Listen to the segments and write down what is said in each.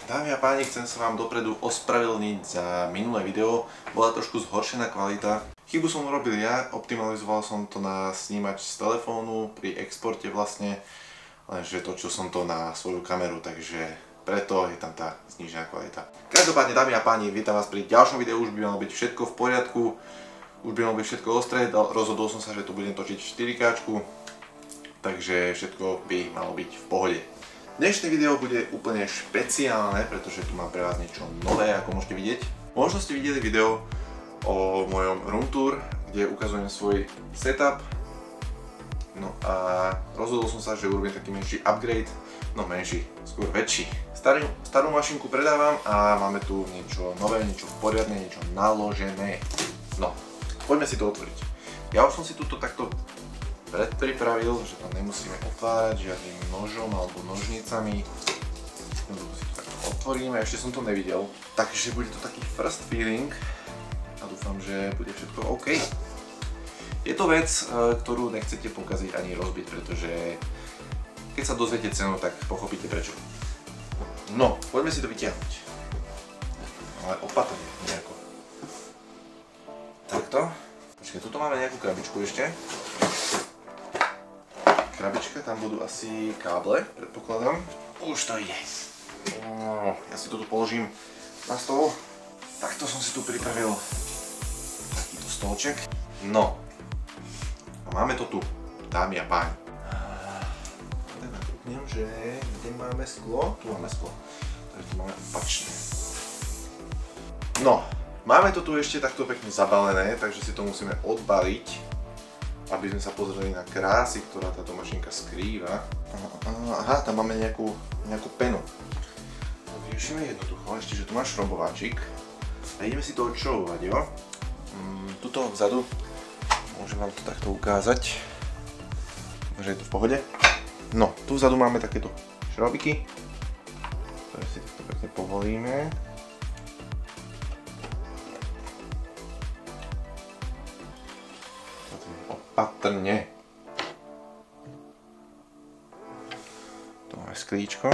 Dámy a páni, chcem sa vám dopredu ospravedlniť za minulé video. Bola trošku zhoršená kvalita. Chybu som urobil ja, optimalizoval som to na snímač z telefónu pri exporte vlastne, lenže točil som to na svoju kameru, takže preto je tam tá znížená kvalita. Každopádne, dámy a páni, vítam vás pri ďalšom videu. Už by malo byť všetko v poriadku, už by malo byť všetko ostré. Rozhodol som sa, že tu budem točiť 4K, takže všetko by malo byť v pohode. Dnešné video bude úplne špeciálne, pretože tu mám pre vás niečo nové, ako môžete vidieť. Možno ste videli video o mojom room tour, kde ukazujem svoj setup. No a rozhodol som sa, že urobím taký menší upgrade, no menší, skôr väčší. Starú mašinku predávam a máme tu niečo nové, niečo poriadne, niečo naložené. No, poďme si to otvoriť. Ja už som si tuto takto predpripravil, že to nemusíme otvárať žiadnym nožom alebo nožnicami. Tu si to takto otvoríme, ešte som to nevidel. Takže bude to taký first feeling a dúfam, že bude všetko OK. Je to vec, ktorú nechcete pokaziť ani rozbiť, pretože keď sa dozviete cenu, tak pochopíte prečo. No, poďme si to vytiahnuť. Ale opatrne nejako. Takto. Počkaj, tuto máme nejakú krabičku ešte. Krabička, tam budú asi káble, predpokladám. Už to ide. Ja si to tu položím na stôl. Takto som si tu pripravil takýto stolček. No. A máme to tu, dámy a páni. Tak nakúknem, že kde máme sklo? Tu máme sklo. Takže tu máme opačné. No. Máme to tu ešte takto pekne zabalené, takže si to musíme odbaliť, aby sme sa pozreli na krásy, ktorá táto mašinka skrýva. Aha, tam máme nejakú penu. To vyriešime jednoducho, ešte, že tu máš šrobováčik. A ideme si to odšrobovať, jo? Tuto vzadu, môžem vám to takto ukázať, že je to v pohode. No, tu vzadu máme takéto šrobiky, ktoré si takto pekne povolíme. Opatrne. Tu máme sklíčko.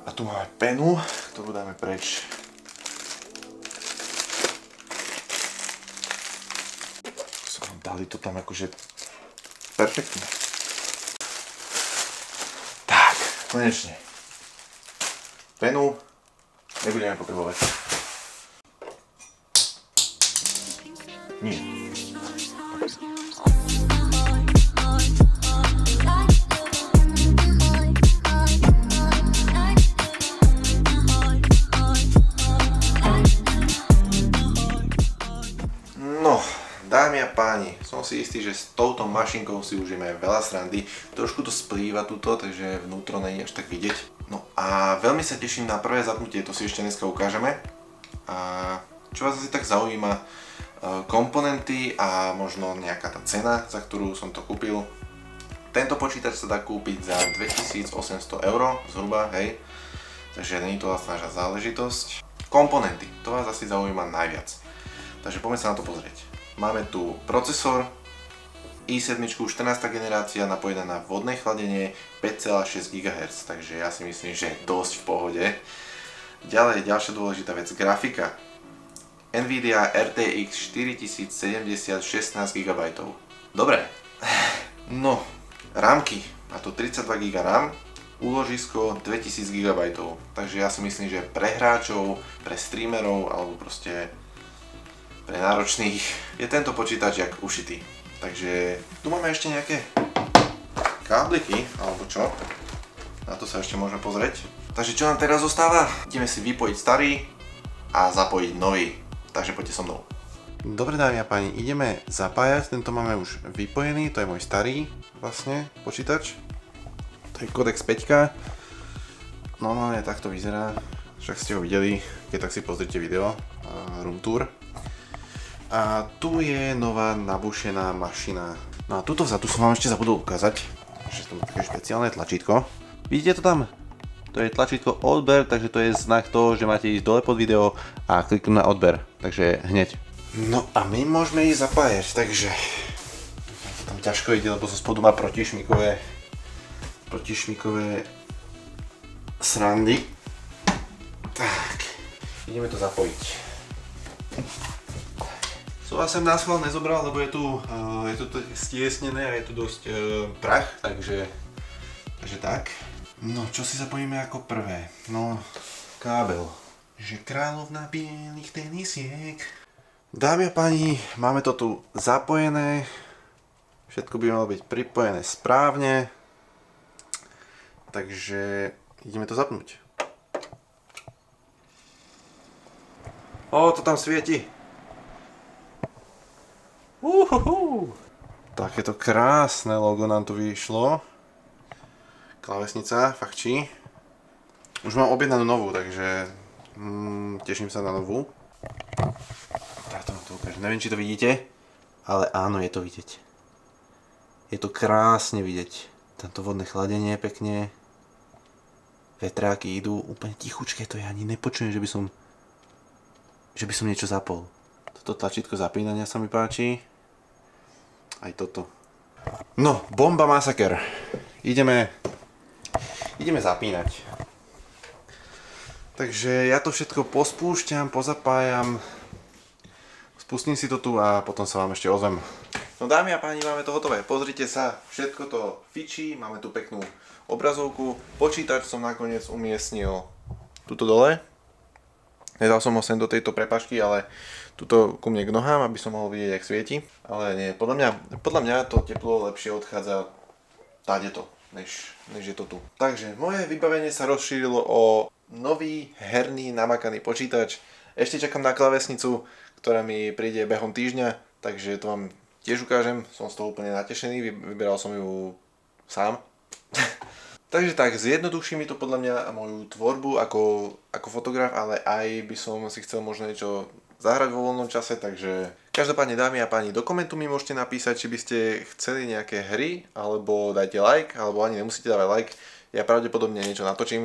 A tu máme penu, ktorú dáme preč. Dali to tam akože perfektne. Tak, konečne. Penu nebudeme potrebovať. Nie. No, dámy a páni, som si istý, že s touto mašinkou si užijeme veľa srandy. Trošku to splýva tuto, takže vnútro nie je až tak vidieť. No a veľmi sa teším na prvé zapnutie, to si ešte dneska ukážeme. A čo vás asi tak zaujíma, komponenty a možno nejaká tá cena, za ktorú som to kúpil. Tento počítač sa dá kúpiť za 2800 €, zhruba, hej. Takže nie je to vlastná záležitosť. Komponenty, to vás asi zaujíma najviac. Takže poďme sa na to pozrieť. Máme tu procesor i7, 14. generácia, napojená na vodné chladenie, 5,6 GHz, takže ja si myslím, že je dosť v pohode. Ďalej, ďalšia dôležitá vec, grafika. Nvidia RTX 4070, 16 GB. Dobre. No, rámky. Má to 32 GB RAM, úložisko 2000 GB. Takže ja si myslím, že pre hráčov, pre streamerov alebo proste pre náročných je tento počítač jak ušitý. Takže tu máme ešte nejaké kábliky, alebo čo? Na to sa ešte môžeme pozrieť. Takže čo nám teraz zostáva? Ideme si vypojiť starý a zapojiť nový. Takže poďte so mnou. Dobre, dámy a páni, ideme zapájať. Tento máme už vypojený, to je môj starý vlastne počítač. To je Codex 5. Normálne takto vyzerá, však ste ho videli, keď tak si pozrite video room tour. A tu je nová nabušená mašina. No a tuto vzadu som vám ešte zabudol ukázať, že to má také špeciálne tlačítko. Vidíte to tam? To je tlačítko odber, takže to je znak toho, že máte ísť dole pod video a kliknúť na odber. Takže hneď. No a my môžeme ísť zapájať, takže tam ťažko ide, lebo zo spodu má protišmykové srandy. Tak, ideme to zapojiť. Som sem náschvál nezobral, lebo je tu stiesnené a je tu dosť prach, takže tak. No, čo si zapojíme ako prvé? No, kábel. Že kráľovná bielých tenisiek. Dámy a páni, máme to tu zapojené. Všetko by malo byť pripojené správne. Takže ideme to zapnúť. To tam svieti. Takéto krásne logo nám tu vyšlo. Klávesnica, fachčí. Už mám objednanú novú, takže teším sa na novú. Táto vám to ukážem. Neviem, či to vidíte, ale áno, je to vidieť. Je to krásne vidieť. Tamto vodné chladenie pekne. Vetráky idú úplne tichučké, to ja ani nepočujem, že by som niečo zapol. Toto tlačítko zapínania sa mi páči. Aj toto. No, bomba masaker. Ideme zapínať. Takže ja to všetko pospúšťam, pozapájam. Spustím si to tu a potom sa vám ešte ozvem. No dámy a páni, máme to hotové. Pozrite sa, všetko to fičí, máme tu peknú obrazovku. Počítač som nakoniec umiestnil tuto dole. Nedal som ho sem do tejto prepašky, ale tuto ku mne k nohám, aby som mohol vidieť, jak svieti. Ale nie, podľa mňa to teplo lepšie odchádza tádeto, než je to tu. Takže moje vybavenie sa rozšírilo o nový herný namakaný počítač. Ešte čakám na klávesnicu, ktorá mi príde behom týždňa, takže to vám tiež ukážem. Som z toho úplne natešený, vyberal som ju sám. Takže tak, zjednoduší mi to podľa mňa moju tvorbu ako fotograf, ale aj by som si chcel možno niečo zahrať vo voľnom čase, takže každopádne dámy a páni, do komentu mi môžete napísať, či by ste chceli nejaké hry, alebo dajte like, alebo ani nemusíte dávať like. Ja pravdepodobne niečo natočím,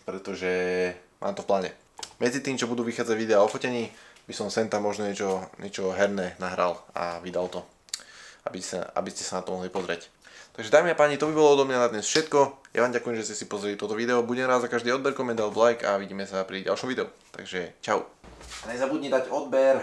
pretože mám to v pláne. Medzi tým, čo budú vychádzať videá o fotení, by som sem tam možno niečo herné nahral a vydal to, aby ste sa na to mohli pozrieť. Takže dámy a páni, to by bolo odo mňa na dnes všetko. Ja vám ďakujem, že ste si pozreli toto video. Budem rád za každý odber, koment, like a vidíme sa pri ďalšom videu. Takže čau. A nezabudni dať odber.